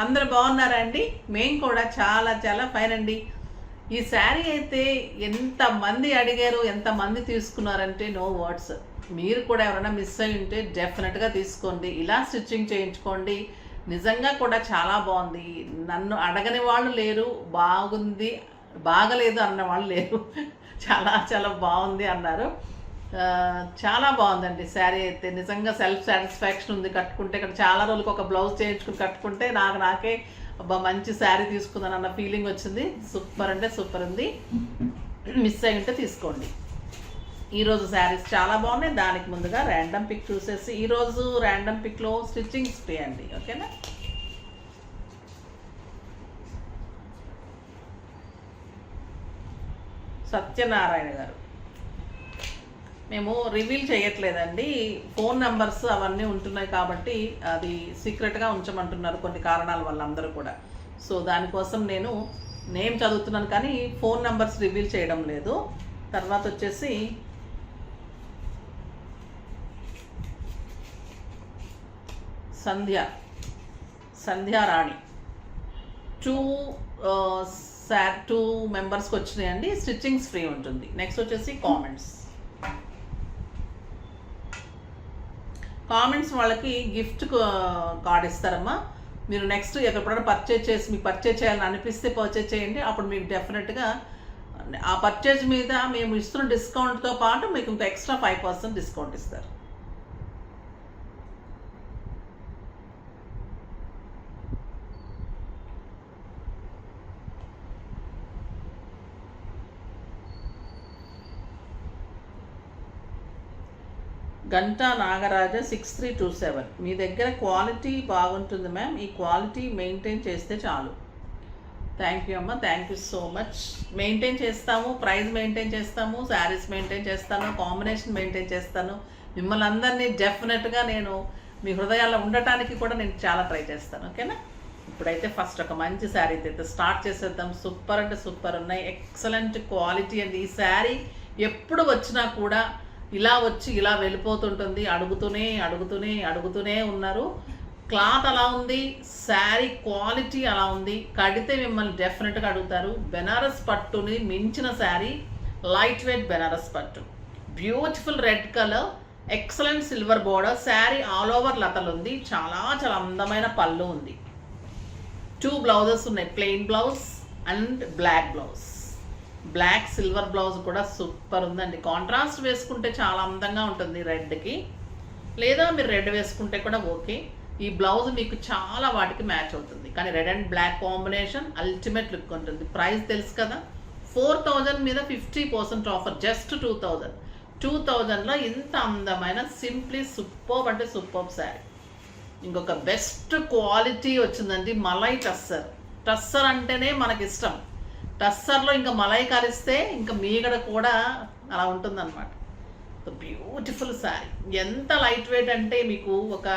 అందరు బాగున్నారా అండి? మేము కూడా చాలా చాలా ఫైన్ అండి. ఈ శారీ అయితే ఎంతమంది అడిగారు, ఎంతమంది తీసుకున్నారంటే నో వర్డ్స్. మీరు కూడా ఎవరైనా మిస్ అయి ఉంటే డెఫినెట్గా తీసుకోండి, ఇలా స్టిచ్చింగ్ చేయించుకోండి. నిజంగా కూడా చాలా బాగుంది. నన్ను అడగని వాళ్ళు లేరు, బాగుంది బాగలేదు అన్న వాళ్ళు లేరు. చాలా చాలా బాగుంది అన్నారు. చాలా బాగుందండి శారీ అయితే. నిజంగా సెల్ఫ్ సాటిస్ఫాక్షన్ ఉంది కట్టుకుంటే. ఇక్కడ చాలా రోజులకు ఒక బ్లౌజ్ చేయించుకుని కట్టుకుంటే నాకే అబ్బా మంచి శారీ తీసుకుందని అన్న ఫీలింగ్ వచ్చింది. సూపర్ అంటే సూపర్ ఉంది. మిస్ అయి ఉంటే తీసుకోండి. ఈరోజు శారీస్ చాలా బాగున్నాయి. దానికి ముందుగా ర్యాండమ్ పిక్ చూసేసి, ఈరోజు ర్యాండమ్ పిక్లో స్టిచ్చింగ్ ఫ్రీ అండి, ఓకేనా? సత్యనారాయణ గారు, మేము రివీల్ చేయట్లేదండి, ఫోన్ నెంబర్స్ అవన్నీ ఉంటున్నాయి కాబట్టి అది సీక్రెట్గా ఉంచమంటున్నారు కొన్ని కారణాల వల్ల అందరూ కూడా. సో దానికోసం నేను నేమ్ చదువుతున్నాను కానీ ఫోన్ నెంబర్స్ రివీల్ చేయడం లేదు. తర్వాత వచ్చేసి సంధ్యారాణి 2 మెంబర్స్కి వచ్చినాయండి. స్టిచ్చింగ్స్ ఫ్రీ ఉంటుంది. నెక్స్ట్ వచ్చేసి కామెంట్స్ వాళ్ళకి గిఫ్ట్ కార్డ్ ఇస్తారమ్మా. మీరు నెక్స్ట్ ఎప్పుడైనా పర్చేజ్ చేసి మీకు పర్చేజ్ చేయాలని అనిపిస్తే పర్చేజ్ చేయండి. అప్పుడు మీకు డెఫినెట్గా ఆ పర్చేజ్ మీద మేము ఇస్తున్న డిస్కౌంట్తో పాటు మీకు ఇంకా ఎక్స్ట్రా 5% డిస్కౌంట్ ఇస్తారు. గంటా నాగరాజ 6327, మీ దగ్గర క్వాలిటీ బాగుంటుంది మ్యామ్, ఈ క్వాలిటీ మెయింటైన్ చేస్తే చాలు. థ్యాంక్ యూ అమ్మ, thank you so much. Maintain చేస్తాము, ప్రైస్ మెయింటైన్ చేస్తాము, శారీస్ మెయింటైన్ చేస్తాను, కాంబినేషన్ మెయింటైన్ చేస్తాను. మిమ్మల్ని అందరినీ డెఫినెట్గా నేను మీ హృదయాల్లో ఉండటానికి కూడా నేను చాలా ట్రై చేస్తాను, ఓకేనా? ఇప్పుడైతే ఫస్ట్ ఒక మంచి శారీ అయితే స్టార్ట్ చేసేద్దాం. సూపర్ అంటే సూపర్ ఉన్నాయి, ఎక్సలెంట్ క్వాలిటీ అండి. ఈ శారీ ఎప్పుడు వచ్చినా కూడా ఇలా వచ్చి ఇలా వెళ్ళిపోతుంటుంది. అడుగుతూనే ఉన్నారు. క్లాత్ అలా ఉంది, శారీ క్వాలిటీ అలా ఉంది. కడితే మిమ్మల్ని డెఫినెట్గా అడుగుతారు. బెనారస్ పట్టుని మించిన శారీ, లైట్ వెయిట్ బెనారస్ పట్టు, beautiful red colour, excellent silver border. Sari all over లతలు ఉంది. చాలా చాలా అందమైన పళ్ళు ఉంది. 2 బ్లౌజెస్ ఉన్నాయి, plain blouse and black blouse. Black silver blouse కూడా సూపర్ ఉందండి. కాంట్రాస్ట్ వేసుకుంటే చాలా అందంగా ఉంటుంది రెడ్కి, లేదా మీరు రెడ్ వేసుకుంటే కూడా ఓకే. ఈ బ్లౌజ్ మీకు చాలా వాటికి మ్యాచ్ అవుతుంది. కానీ red and black combination ultimate look ఉంటుంది. ప్రైస్ తెలుసు కదా, 4000 మీద 50% ఆఫర్, జస్ట్ 2000లో ఇంత అందమైన సింప్లీ సూపర్ అంటే సూపర్ శారీ. ఇంకొక బెస్ట్ క్వాలిటీ వచ్చిందండి, మలై టస్సర్ అంటేనే మనకి ఇష్టం. టస్సర్లో ఇంకా మలై కరిస్తే ఇంకా మీగడ కూడా అలా ఉంటుందన్నమాట. బ్యూటిఫుల్ శారీ. ఎంత లైట్ వెయిట్ అంటే మీకు ఒక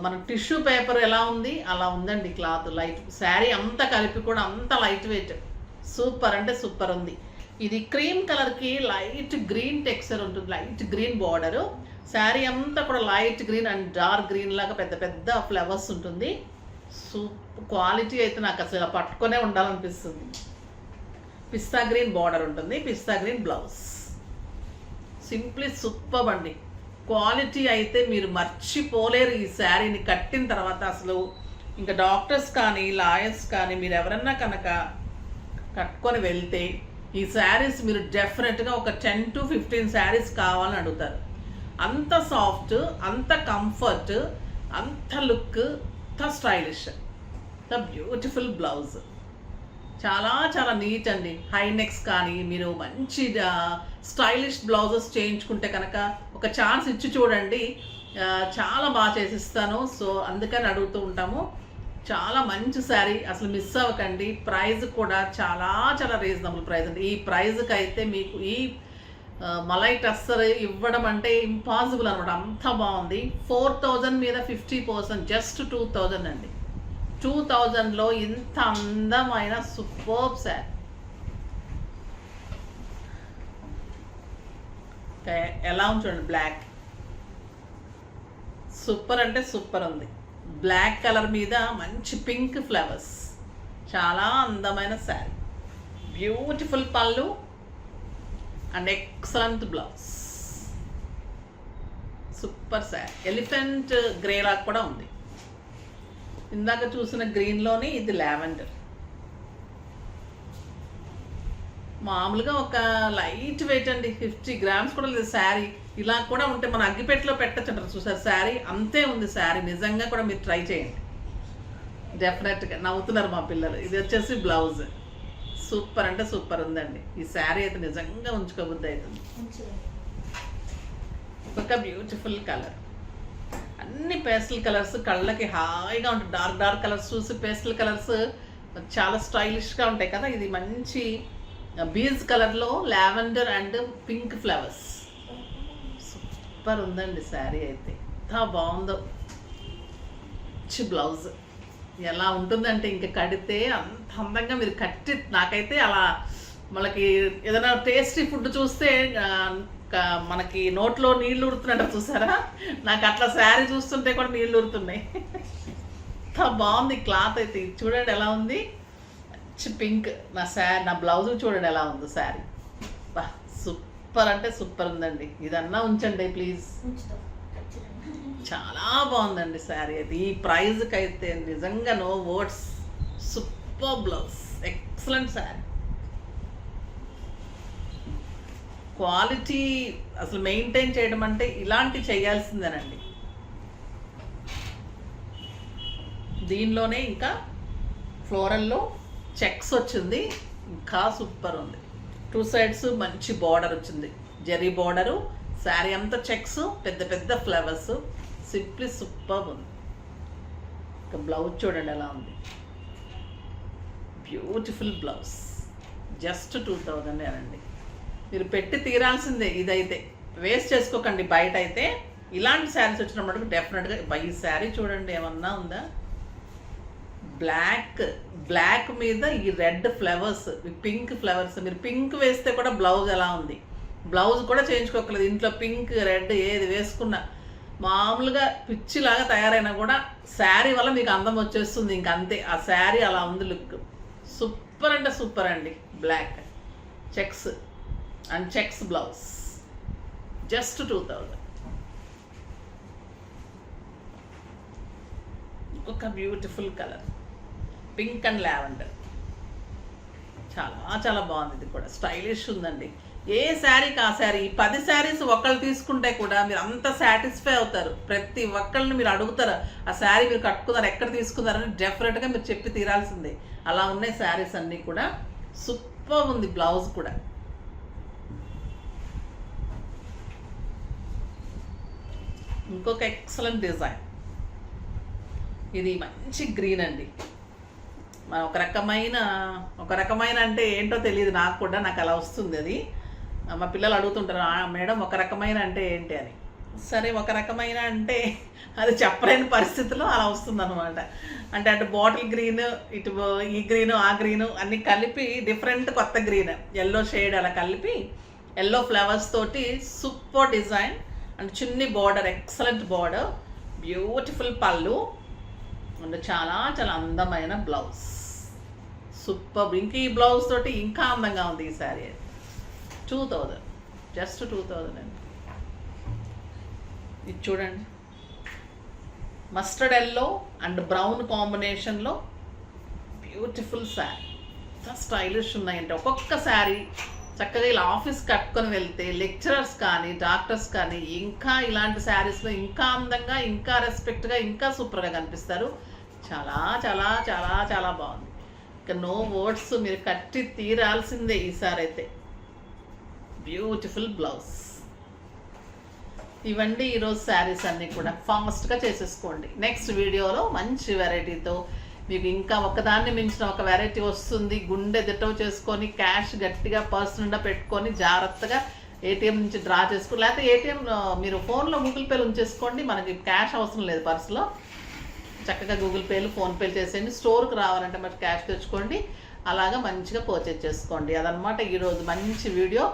మన టిష్యూ పేపర్ ఎలా ఉంది అలా ఉందండి క్లాత్. లైట్ శారీ అంతా కలిపి కూడా అంత లైట్ వెయిట్, సూపర్ అంటే సూపర్ ఉంది. ఇది క్రీమ్ కలర్కి లైట్ గ్రీన్ టెక్స్చర్ ఉంటుంది, లైట్ గ్రీన్ బార్డరు. శారీ అంతా కూడా light green and dark green లాగా పెద్ద పెద్ద ఫ్లవర్స్ ఉంటుంది. సూపర్ క్వాలిటీ అయితే నాకు అసలు పట్టుకొనే ఉండాలనిపిస్తుంది. పిస్తా గ్రీన్ బార్డర్ ఉంటుంది, పిస్తా గ్రీన్ బ్లౌజ్. సింప్లీ సూపర్ అండి. క్వాలిటీ అయితే మీరు మర్చిపోలేరు. ఈ శారీని కట్టిన తర్వాత అసలు ఇంకా డాక్టర్స్ కానీ లాయర్స్ కానీ మీరు ఎవరన్నా కనుక కట్టుకొని వెళ్తే ఈ శారీస్ మీరు డెఫినెట్గా ఒక 10 to 15 శారీస్ కావాలని అడుగుతారు. అంత సాఫ్ట్, అంత కంఫర్ట్, అంత లుక్, అంత స్టైలిష్, అంత బ్యూటిఫుల్ బ్లౌజ్. చాలా చాలా నీట్ అండి. హై నెక్స్ కానీ మీరు మంచి స్టైలిష్ బ్లౌజెస్ చేయించుకుంటే కనుక ఒక ఛాన్స్ ఇచ్చి చూడండి, చాలా బాగా చేసిస్తాను. సో అందుకని అడుగుతూ ఉంటాము. చాలా మంచి శారీ, అసలు మిస్ అవ్వకండి. ప్రైస్ కూడా చాలా చాలా రీజనబుల్ ప్రైస్ అండి. ఈ ప్రైజ్కి అయితే మీకు ఈ మలై టస్సర్ ఇవ్వడం అంటే ఇంపాసిబుల్ అనమాట, అంత బాగుంది. 4000 మీద 50%, జస్ట్ 2000 అండి. 2000లో ఇంత అందమైన సూపర్ శారీ. ఎలా ఉంది చూడండి, బ్లాక్ సూపర్ అంటే సూపర్ ఉంది. బ్లాక్ కలర్ మీద మంచి పింక్ ఫ్లవర్స్, చాలా అందమైన శారీ, బ్యూటిఫుల్ పళ్ళు and excellent blouse. Super sari. Elephant grey లాగా కూడా ఉంది. ఇందాక చూసిన గ్రీన్లోని ఇది లావెండర్. మామూలుగా ఒక లైట్ వెయిట్ అండి, 50 గ్రామ్స్ కూడా లేదు శారీ. ఇలా కూడా ఉంటే మన అగ్గిపెట్టలో పెట్టచ్చు అంటారు చూసారు, శారీ అంతే ఉంది శారీ. నిజంగా కూడా మీరు ట్రై చేయండి డెఫినెట్గా. నవ్వుతున్నారు మా పిల్లలు. ఇది వచ్చేసి బ్లౌజ్. సూపర్ అంటే సూపర్ ఉందండి. ఈ శారీ అయితే నిజంగా ఉంచుకోబుద్ధి అవుతుంది. ఒక బ్యూటిఫుల్ కలర్, అన్ని పేస్టల్ కలర్స్ కళ్ళకి హాయిగా ఉంటాయి. డార్క్ డార్క్ కలర్స్ చూసి పేస్టల్ కలర్స్ చాలా స్టైలిష్గా ఉంటాయి కదా. ఇది మంచి బీజ్ కలర్లో lavender and pink flowers. Super ఉందండి శారీ అయితే, ఎంత బాగుందో. మంచి బ్లౌజ్ ఎలా ఉంటుందంటే ఇంకా కడితే అంత అందంగా మీరు కట్టి, నాకైతే అలా మనకి ఏదైనా టేస్టీ ఫుడ్ చూస్తే మనకి నోట్లో నీళ్ళు ఉడుతున్నట్టు చూసారా, నాకు అట్లా శారీ చూస్తుంటే కూడా నీళ్ళు ఉడుతున్నాయి. ఎంత బాగుంది క్లాత్ అయితే. చూడండి ఎలా ఉంది, మంచి పింక్. నా బ్లౌజ్ చూడండి ఎలా ఉంది శారీ. బా సూపర్ అంటే సూపర్ ఉందండి. ఇదన్నా ఉంచండి ప్లీజ్. చాలా బాగుందండి శారీ అయితే. ఈ ప్రైజ్కి అయితే నిజంగా no words. Super blouse, excellent sari. Quality అసలు మెయింటైన్ చేయడం అంటే ఇలాంటి చేయాల్సిందేనండి. దీనిలోనే ఇంకా ఫ్లోరల్లో చెక్స్ వచ్చింది, ఇంకా సూపర్ ఉంది. 2 సైడ్స్ మంచి బార్డర్ వచ్చింది, జరీ బార్డరు. శారీ అంతా చెక్స్, పెద్ద పెద్ద ఫ్లవర్స్. సింప్లీ సూపర్ ఉంది. ఇంకా బ్లౌజ్ చూడండి ఎలా ఉంది, బ్యూటిఫుల్ బ్లౌజ్. జస్ట్ 2000 అండి. మీరు పెట్టి తీరాల్సిందే. ఇదైతే వేస్ట్ చేసుకోకండి. బయట అయితే ఇలాంటి శారీస్ వచ్చినప్పుడు డెఫినెట్గా ఈ శారీ చూడండి ఏమన్నా ఉందా. బ్లాక్ మీద ఈ రెడ్ ఫ్లవర్స్, పింక్ ఫ్లవర్స్. మీరు పింక్ వేస్తే కూడా బ్లౌజ్ ఎలా ఉంది, బ్లౌజ్ కూడా చేయించుకోకలేదు. ఇంట్లో పింక్ రెడ్ ఏది వేసుకున్నా మామూలుగా పిచ్చిలాగా తయారైనా కూడా శారీ వల్ల మీకు అందం వచ్చేస్తుంది. ఇంక అంతే, ఆ శారీ అలా ఉంది లుక్. సూపర్ అంటే సూపర్ అండి. Black checks and checks blouse, just 2000. ఒక beautiful colour, pink and lavender. చాలా చాలా బాగుంది. ఇది కూడా స్టైలిష్ ఉందండి. ఏ శారీకి ఆ శారీ. 10 శారీస్ ఒకళ్ళు తీసుకుంటే కూడా మీరు అంత సాటిస్ఫై అవుతారు. ప్రతి ఒక్కళ్ళని మీరు అడుగుతారు ఆ శారీ మీరు కట్టుకున్నారు, ఎక్కడ తీసుకున్నారని డెఫినెట్గా మీరు చెప్పి తీరాల్సిందే. అలా ఉన్నాయి శారీస్ అన్నీ కూడా. సూపర్ ఉంది బ్లౌజ్ కూడా. ఇంకొక ఎక్సలెంట్ డిజైన్. ఇది మంచి గ్రీన్ అండి. ఒక రకమైన అంటే ఏంటో తెలియదు నాకు కూడా, నాకు అలా వస్తుంది అది. మా పిల్లలు అడుగుతుంటారు, మేడం ఒక రకమైన అంటే ఏంటి అని. సరే, ఒక రకమైన అంటే అది చెప్పలేని పరిస్థితిలో అలా వస్తుంది అనమాట. అంటే అటు బాటిల్ గ్రీన్, ఇటు ఈ గ్రీను ఆ గ్రీను అన్నీ కలిపి డిఫరెంట్ కొత్త గ్రీన్, ఎల్లో షేడ్ అలా కలిపి ఎల్లో ఫ్లవర్స్ తోటి సూపర్ డిజైన్ అండ్ చిన్ని బార్డర్, ఎక్సలెంట్ బార్డర్, బ్యూటిఫుల్ పళ్ళు అండ్ చాలా చాలా అందమైన బ్లౌజ్. సూపర్. ఇంక ఈ బ్లౌజ్ తోటి ఇంకా అందంగా ఉంది ఈ శారీ. 2000, జస్ట్ 2000 అండి. ఇది చూడండి, మస్టర్డ్ ఎల్లో అండ్ బ్రౌన్ కాంబినేషన్లో బ్యూటిఫుల్ శారీ. ఎంత స్టైలిష్ ఉన్నాయంటే ఒక్కొక్క శారీ చక్కగా ఇలా ఆఫీస్ కట్టుకొని వెళ్తే లెక్చరర్స్ కానీ డాక్టర్స్ కానీ ఇంకా ఇలాంటి శారీస్లో ఇంకా అందంగా, ఇంకా రెస్పెక్ట్గా, ఇంకా సూపర్గా కనిపిస్తారు. చాలా చాలా చాలా చాలా బాగుంది. ఇక నో వర్డ్స్, మీరు కట్టి తీరాల్సిందే ఈసారి అయితే. Beautiful blouse. ఇవన్నీ ఈరోజు శారీస్ అన్నీ కూడా ఫాస్ట్గా చేసేసుకోండి. నెక్స్ట్ వీడియోలో మంచి వెరైటీతో మీకు ఇంకా ఒకదాన్ని మించిన ఒక వెరైటీ వస్తుంది. గుండె దిట్టవు చేసుకొని క్యాష్ గట్టిగా పర్స్ నిండా పెట్టుకొని జాగ్రత్తగా ఏటీఎం నుంచి డ్రా చేసుకుని, లేకపోతే ఏటీఎం మీరు ఫోన్లో గూగుల్ పేలు ఉంచేసుకోండి. మనకి క్యాష్ అవసరం లేదు పర్సులో. చక్కగా గూగుల్ పేలు, ఫోన్పేలు చేసేయండి. స్టోర్కి రావాలంటే మరి క్యాష్ తెచ్చుకోండి. అలాగా మంచిగా పర్చేజ్ చేసుకోండి. అదనమాట ఈరోజు మంచి వీడియో.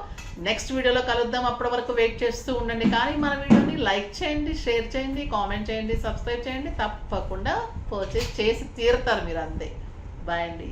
నెక్స్ట్ వీడియోలో కలుద్దాం. అప్పటి వరకు వెయిట్ చేస్తూ ఉండండి. కానీ మన వీడియోని లైక్ చేయండి, షేర్ చేయండి, కామెంట్ చేయండి, సబ్స్క్రైబ్ చేయండి. తప్పకుండా పర్చేజ్ చేసి తీరుతారు మీరు అంతే. బాయ్ అండి.